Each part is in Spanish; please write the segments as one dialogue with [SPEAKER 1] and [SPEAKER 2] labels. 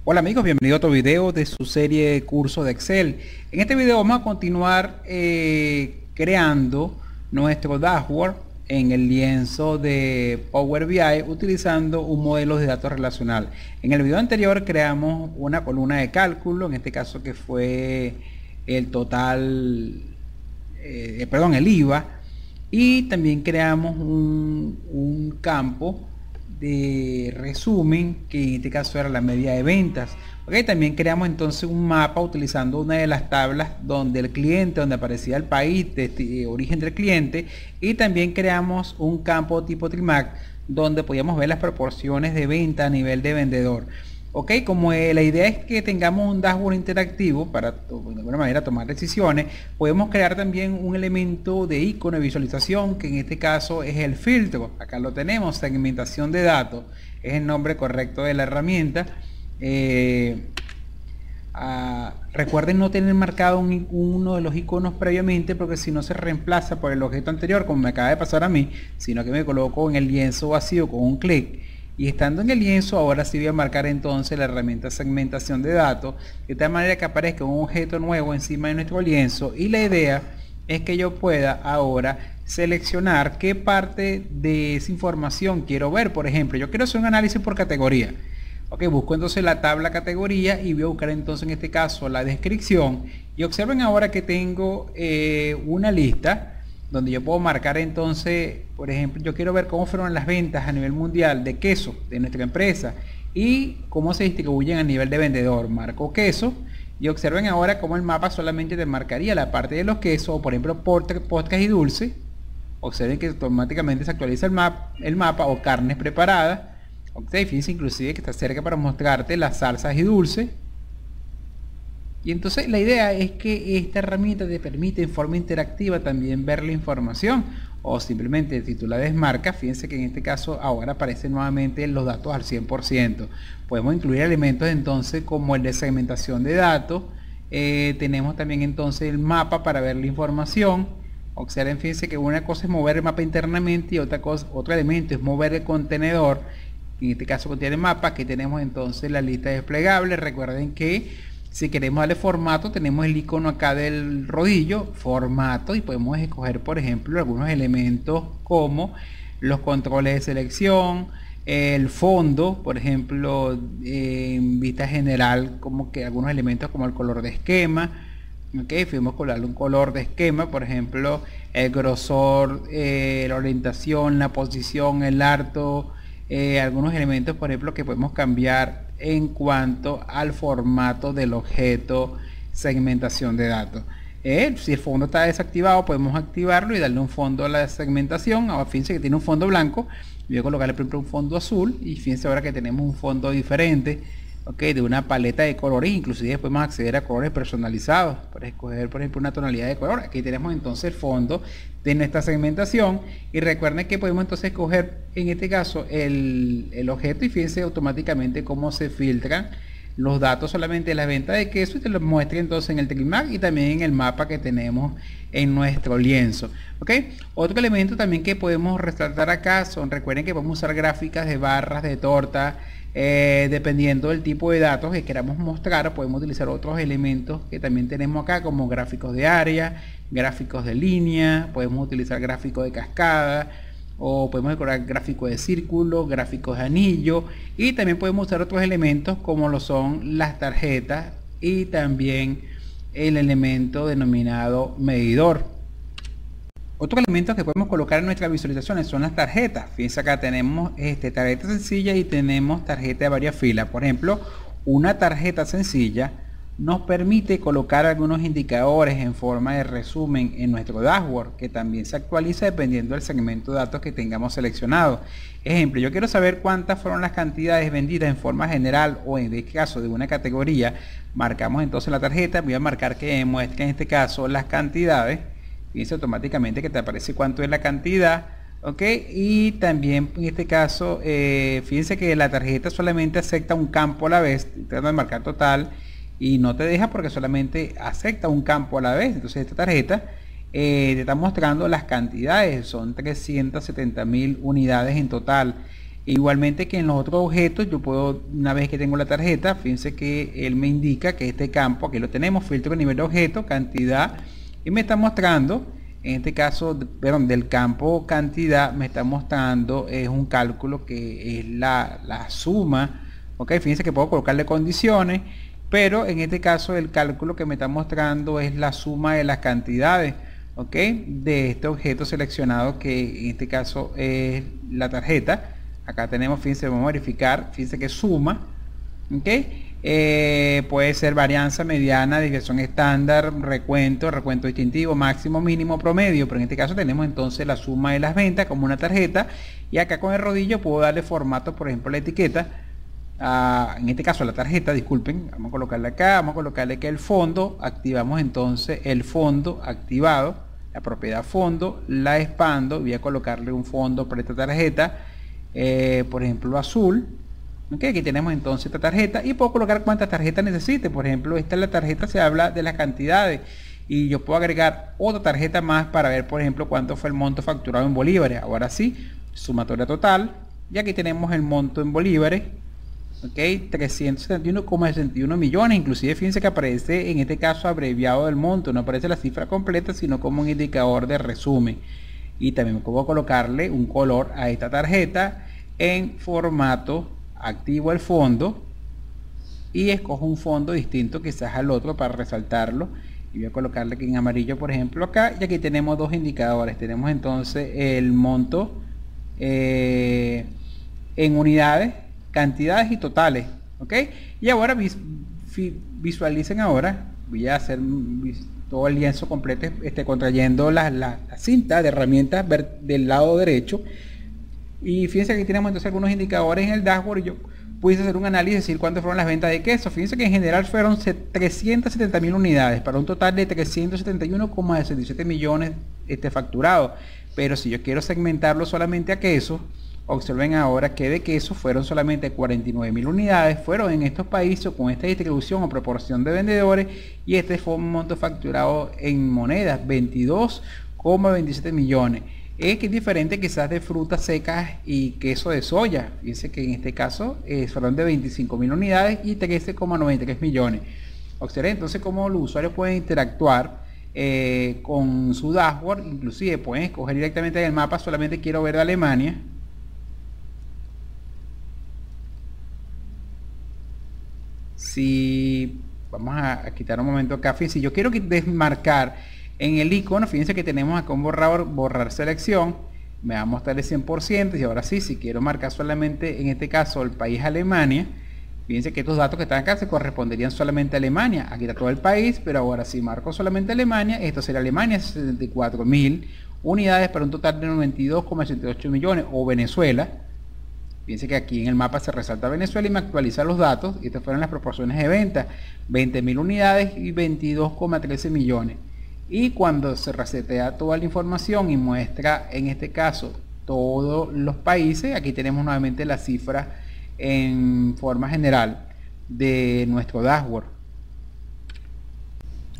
[SPEAKER 1] Hola amigos, bienvenido a otro video de su serie de curso de Excel. En este video vamos a continuar creando nuestro dashboard en el lienzo de Power BI utilizando un modelo de datos relacional. En el video anterior creamos una columna de cálculo, en este caso que fue el total, el IVA, y también creamos un campo de resumen que en este caso era la media de ventas. También creamos entonces un mapa utilizando una de las tablas donde el cliente, donde aparecía el país de origen del cliente, y también creamos un campo tipo Trimag donde podíamos ver las proporciones de venta a nivel de vendedor. Como la idea es que tengamos un dashboard interactivo para de alguna manera tomar decisiones, podemos crear también un elemento de icono de visualización, que en este caso es el filtro. Acá lo tenemos, segmentación de datos, es el nombre correcto de la herramienta. Recuerden no tener marcado uno de los iconos previamente, porque si no se reemplaza por el objeto anterior, como me acaba de pasar a mí, sino que me coloco en el lienzo vacío con un clic. Y estando en el lienzo, ahora sí voy a marcar entonces la herramienta segmentación de datos, de tal manera que aparezca un objeto nuevo encima de nuestro lienzo. Y la idea es que yo pueda ahora seleccionar qué parte de esa información quiero ver. Por ejemplo, yo quiero hacer un análisis por categoría. Busco entonces la tabla categoría y voy a buscar entonces en este caso la descripción. Y observen ahora que tengo una lista donde yo puedo marcar entonces, por ejemplo, yo quiero ver cómo fueron las ventas a nivel mundial de queso de nuestra empresa y cómo se distribuyen a nivel de vendedor. Marco queso y observen ahora cómo el mapa solamente te marcaría la parte de los quesos, o por ejemplo postres y dulces. Observen que automáticamente se actualiza el mapa, o carnes preparadas. Fíjense inclusive que está cerca para mostrarte las salsas y dulces. Y entonces la idea es que esta herramienta te permite en forma interactiva también ver la información, o simplemente si tú la desmarcas, fíjense que en este caso ahora aparecen nuevamente los datos al 100%. Podemos incluir elementos entonces como el de segmentación de datos. Tenemos también entonces el mapa para ver la información. Observen, fíjense que una cosa es mover el mapa internamente y otro elemento es mover el contenedor. En este caso contiene el mapa. Aquí tenemos entonces la lista desplegable. Recuerden que si queremos darle formato, tenemos el icono acá del rodillo, formato, y podemos escoger, por ejemplo, algunos elementos como los controles de selección, el fondo, por ejemplo, en vista general, como que algunos elementos como el color de esquema. Fuimos con un color de esquema, por ejemplo, el grosor, la orientación, la posición, el arco, algunos elementos, por ejemplo, que podemos cambiar en cuanto al formato del objeto segmentación de datos. Si el fondo está desactivado, podemos activarlo y darle un fondo a la segmentación. Ahora fíjense que tiene un fondo blanco, voy a colocarle por ejemplo un fondo azul, y fíjense ahora que tenemos un fondo diferente, de una paleta de colores. Inclusive podemos acceder a colores personalizados para escoger, por ejemplo, una tonalidad de color. Aquí tenemos entonces el fondo de nuestra segmentación, y recuerden que podemos entonces escoger en este caso el objeto, y fíjense automáticamente cómo se filtran los datos solamente de la venta de queso, y te los muestra entonces en el Trimag y también en el mapa que tenemos en nuestro lienzo. Otro elemento también que podemos resaltar acá son, recuerden que podemos usar gráficas de barras, de torta. Dependiendo del tipo de datos que queramos mostrar, podemos utilizar otros elementos que también tenemos acá, como gráficos de área, gráficos de línea, podemos utilizar gráficos de cascada, o podemos decorar gráficos de círculo, gráficos de anillo, y también podemos usar otros elementos como lo son las tarjetas y también el elemento denominado medidor. Otro elemento que podemos colocar en nuestras visualizaciones son las tarjetas. Fíjense, acá tenemos tarjeta sencilla y tenemos tarjeta de varias filas. Por ejemplo, una tarjeta sencilla nos permite colocar algunos indicadores en forma de resumen en nuestro dashboard, que también se actualiza dependiendo del segmento de datos que tengamos seleccionado. Ejemplo, yo quiero saber cuántas fueron las cantidades vendidas en forma general, o en este caso de una categoría. Marcamos entonces la tarjeta, voy a marcar que me muestre en este caso las cantidades. Fíjense automáticamente que te aparece cuánto es la cantidad. Y también en este caso, fíjense que la tarjeta solamente acepta un campo a la vez. Tratando de marcar total y no te deja porque solamente acepta un campo a la vez. Entonces esta tarjeta te está mostrando las cantidades, son 370.000 unidades en total. Igualmente que en los otros objetos, yo puedo, una vez que tengo la tarjeta, fíjense que él me indica que este campo, aquí lo tenemos, filtro de nivel de objeto, cantidad, y me está mostrando, en este caso, perdón, del campo cantidad, me está mostrando, es un cálculo que es la suma, ok, fíjense que puedo colocarle condiciones, pero en este caso el cálculo que me está mostrando es la suma de las cantidades, ok, de este objeto seleccionado, que en este caso es la tarjeta. Acá tenemos, fíjense, vamos a verificar, fíjense que suma, ok, puede ser varianza, mediana, desviación estándar, recuento distintivo, máximo, mínimo, promedio, pero en este caso tenemos entonces la suma de las ventas como una tarjeta, y acá con el rodillo puedo darle formato, por ejemplo, la etiqueta, en este caso la tarjeta, disculpen, vamos a colocarle acá, vamos a colocarle que el fondo, activamos entonces el fondo activado, la propiedad fondo, la expando, voy a colocarle un fondo para esta tarjeta, por ejemplo azul, okay, aquí tenemos entonces esta tarjeta y puedo colocar cuántas tarjetas necesite. Por ejemplo, esta es la tarjeta, se habla de las cantidades y yo puedo agregar otra tarjeta más para ver, por ejemplo, cuánto fue el monto facturado en bolívares. Ahora sí, sumatoria total, y aquí tenemos el monto en bolívares, ok, 371,61 millones. Inclusive fíjense que aparece en este caso abreviado del monto, no aparece la cifra completa, sino como un indicador de resumen. Y también puedo colocarle un color a esta tarjeta en formato, activo el fondo y escojo un fondo distinto quizás al otro para resaltarlo, y voy a colocarle aquí en amarillo, por ejemplo, acá, y aquí tenemos dos indicadores. Tenemos entonces el monto en unidades, cantidades y totales, ok, y ahora visualicen, ahora voy a hacer todo el lienzo completo, contrayendo la cinta de herramientas del lado derecho, y fíjense que aquí tenemos entonces algunos indicadores en el dashboard, y yo pude hacer un análisis, decir cuántas fueron las ventas de queso. Fíjense que en general fueron 370.000 unidades para un total de 371,67 millones facturados, pero si yo quiero segmentarlo solamente a queso, observen ahora que de queso fueron solamente 49.000 unidades, fueron en estos países con esta distribución o proporción de vendedores, y este fue un monto facturado en monedas, 22,27 millones. Es que es diferente quizás de frutas secas y queso de soya. Fíjense que en este caso fueron de 25.000 unidades y 13,93 millones. Observen entonces cómo los usuarios pueden interactuar con su dashboard, inclusive pueden escoger directamente en el mapa, solamente quiero ver de Alemania. Si vamos a quitar un momento acá, fíjense, yo quiero desmarcar en el icono, fíjense que tenemos acá un borrar selección, me va a mostrar el 100%, y ahora sí, si quiero marcar solamente en este caso el país Alemania, fíjense que estos datos que están acá se corresponderían solamente a Alemania. Aquí está todo el país, pero ahora si marco solamente Alemania, esto será Alemania, 64.000 unidades para un total de 92,88 millones, o Venezuela. Fíjense que aquí en el mapa se resalta Venezuela y me actualiza los datos, y estas fueron las proporciones de venta, 20.000 unidades y 22,13 millones. Y cuando se resetea toda la información y muestra en este caso todos los países, aquí tenemos nuevamente la cifra en forma general de nuestro dashboard.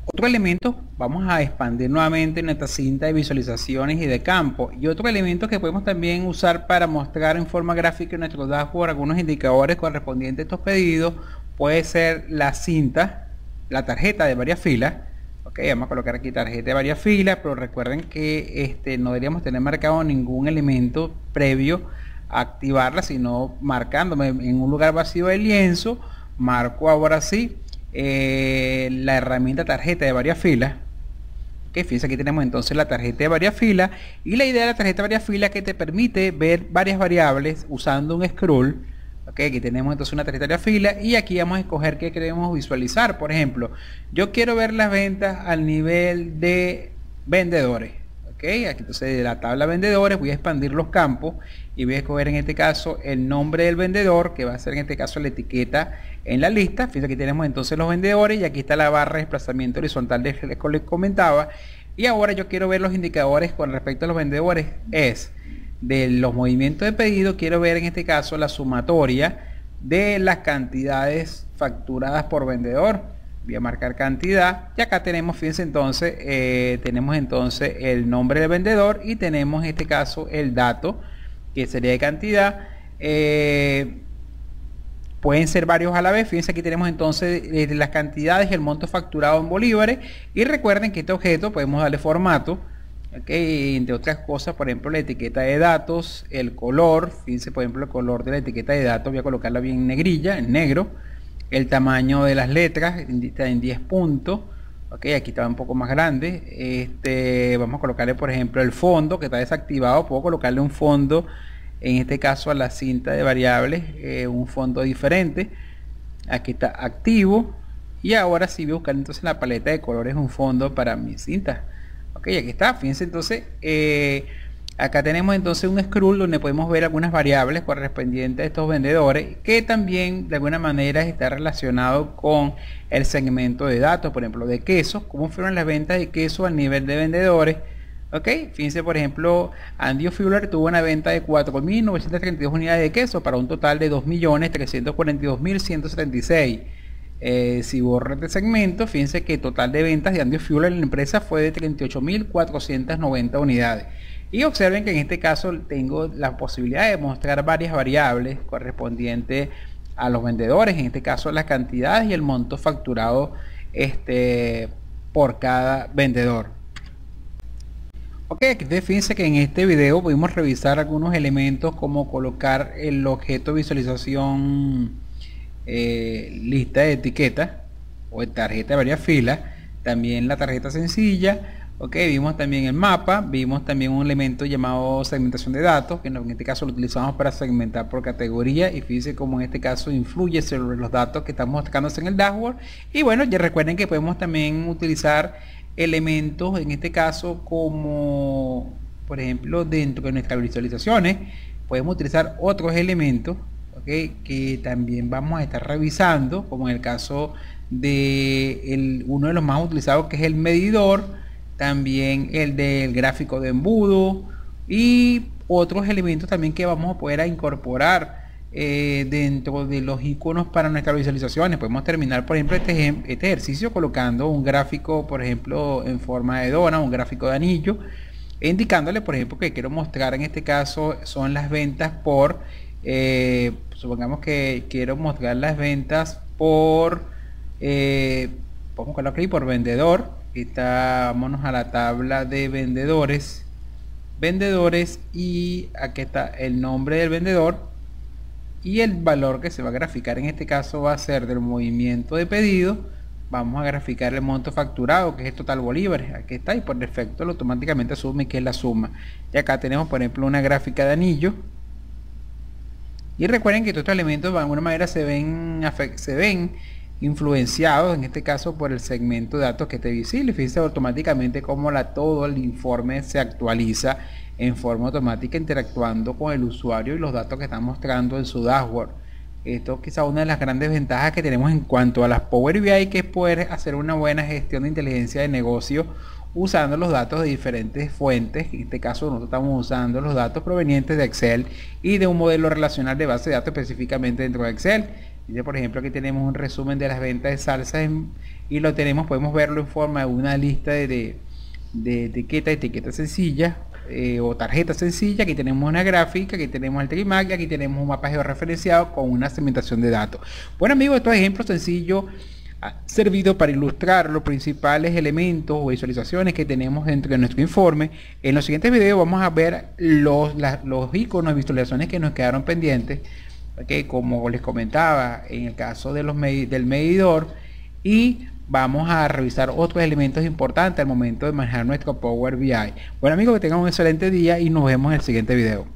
[SPEAKER 1] Otro elemento, vamos a expandir nuevamente nuestra cinta de visualizaciones y de campo, y otro elemento que podemos también usar para mostrar en forma gráfica en nuestro dashboard algunos indicadores correspondientes a estos pedidos, puede ser la cinta, la tarjeta de varias filas. Ok, vamos a colocar aquí tarjeta de varias filas, pero recuerden que no deberíamos tener marcado ningún elemento previo a activarla, sino marcándome en un lugar vacío del lienzo, marco ahora sí la herramienta tarjeta de varias filas. Ok, fíjense, aquí tenemos entonces la tarjeta de varias filas, y la idea de la tarjeta de varias filas es que te permite ver varias variables usando un scroll. Okay, aquí tenemos entonces una tarjeta de fila, y aquí vamos a escoger qué queremos visualizar. Por ejemplo, yo quiero ver las ventas al nivel de vendedores. Okay, aquí entonces de la tabla vendedores voy a expandir los campos y voy a escoger en este caso el nombre del vendedor, que va a ser en este caso la etiqueta en la lista. Fíjense, aquí tenemos entonces los vendedores, y aquí está la barra de desplazamiento horizontal que les comentaba. Y ahora yo quiero ver los indicadores con respecto a los vendedores, es de los movimientos de pedido. Quiero ver en este caso la sumatoria de las cantidades facturadas por vendedor. Voy a marcar cantidad, y acá tenemos, fíjense entonces, el nombre del vendedor, y tenemos en este caso el dato que sería de cantidad, pueden ser varios a la vez. Fíjense, aquí tenemos entonces las cantidades y el monto facturado en bolívares. Y recuerden que este objeto podemos darle formato, entre otras cosas, por ejemplo, la etiqueta de datos, el color. Fíjense, por ejemplo, el color de la etiqueta de datos, voy a colocarla bien en negrilla, en negro. El tamaño de las letras está en 10 puntos. Aquí está un poco más grande. Vamos a colocarle, por ejemplo, el fondo que está desactivado. Puedo colocarle un fondo, en este caso a la cinta de variables, un fondo diferente. Aquí está activo. Y ahora sí voy a buscar entonces en la paleta de colores un fondo para mi cinta. Aquí está. Fíjense entonces, acá tenemos entonces un scroll donde podemos ver algunas variables correspondientes a estos vendedores, que también de alguna manera está relacionado con el segmento de datos, por ejemplo, de quesos, cómo fueron las ventas de queso al nivel de vendedores. Fíjense, por ejemplo, Andy Fuller tuvo una venta de 4.932 unidades de queso para un total de 2.342.176. Si borro este segmento, fíjense que el total de ventas de Andy Fuller en la empresa fue de 38.490 unidades. Y observen que en este caso tengo la posibilidad de mostrar varias variables correspondientes a los vendedores, en este caso las cantidades y el monto facturado por cada vendedor. Aquí fíjense que en este video pudimos revisar algunos elementos como colocar el objeto visualización lista de etiquetas o tarjeta de varias filas, también la tarjeta sencilla. Vimos también el mapa, vimos también un elemento llamado segmentación de datos, que en este caso lo utilizamos para segmentar por categoría, y fíjense cómo en este caso influye sobre los datos que estamos mostrando en el dashboard. Y bueno, ya recuerden que podemos también utilizar elementos, en este caso como por ejemplo dentro de nuestras visualizaciones, podemos utilizar otros elementos que también vamos a estar revisando, como en el caso de uno de los más utilizados, que es el medidor, también el del gráfico de embudo y otros elementos también que vamos a poder incorporar dentro de los iconos para nuestras visualizaciones. Podemos terminar, por ejemplo, este ejercicio colocando un gráfico, por ejemplo, en forma de dona, un gráfico de anillo, indicándole, por ejemplo, que quiero mostrar en este caso son las ventas por supongamos que quiero mostrar las ventas por vamos a colocar aquí por vendedor. Vámonos a la tabla de vendedores, y aquí está el nombre del vendedor y el valor que se va a graficar. En este caso va a ser del movimiento de pedido. Vamos a graficar el monto facturado, que es el total bolívares. Aquí está, y por defecto lo automáticamente asume que es la suma. Y acá tenemos, por ejemplo, una gráfica de anillo. Y recuerden que todos estos elementos de alguna manera se ven influenciados, en este caso por el segmento de datos que esté visible. Fíjense automáticamente cómo todo el informe se actualiza en forma automática, interactuando con el usuario y los datos que está mostrando en su dashboard. Esto quizá una de las grandes ventajas que tenemos en cuanto a las Power BI, que es poder hacer una buena gestión de inteligencia de negocio usando los datos de diferentes fuentes. En este caso nosotros estamos usando los datos provenientes de Excel y de un modelo relacional de base de datos específicamente dentro de Excel. Por ejemplo, aquí tenemos un resumen de las ventas de salsas y lo tenemos, podemos verlo en forma de una lista de etiqueta sencilla o tarjeta sencilla. Aquí tenemos una gráfica, aquí tenemos el trimag y aquí tenemos un mapa georreferenciado con una segmentación de datos. Bueno amigos, estos ejemplos sencillos han servido para ilustrar los principales elementos o visualizaciones que tenemos dentro de nuestro informe. En los siguientes videos vamos a ver los iconos de visualizaciones que nos quedaron pendientes, como les comentaba en el caso de del medidor, y vamos a revisar otros elementos importantes al momento de manejar nuestro Power BI. Bueno amigos, que tengan un excelente día y nos vemos en el siguiente video.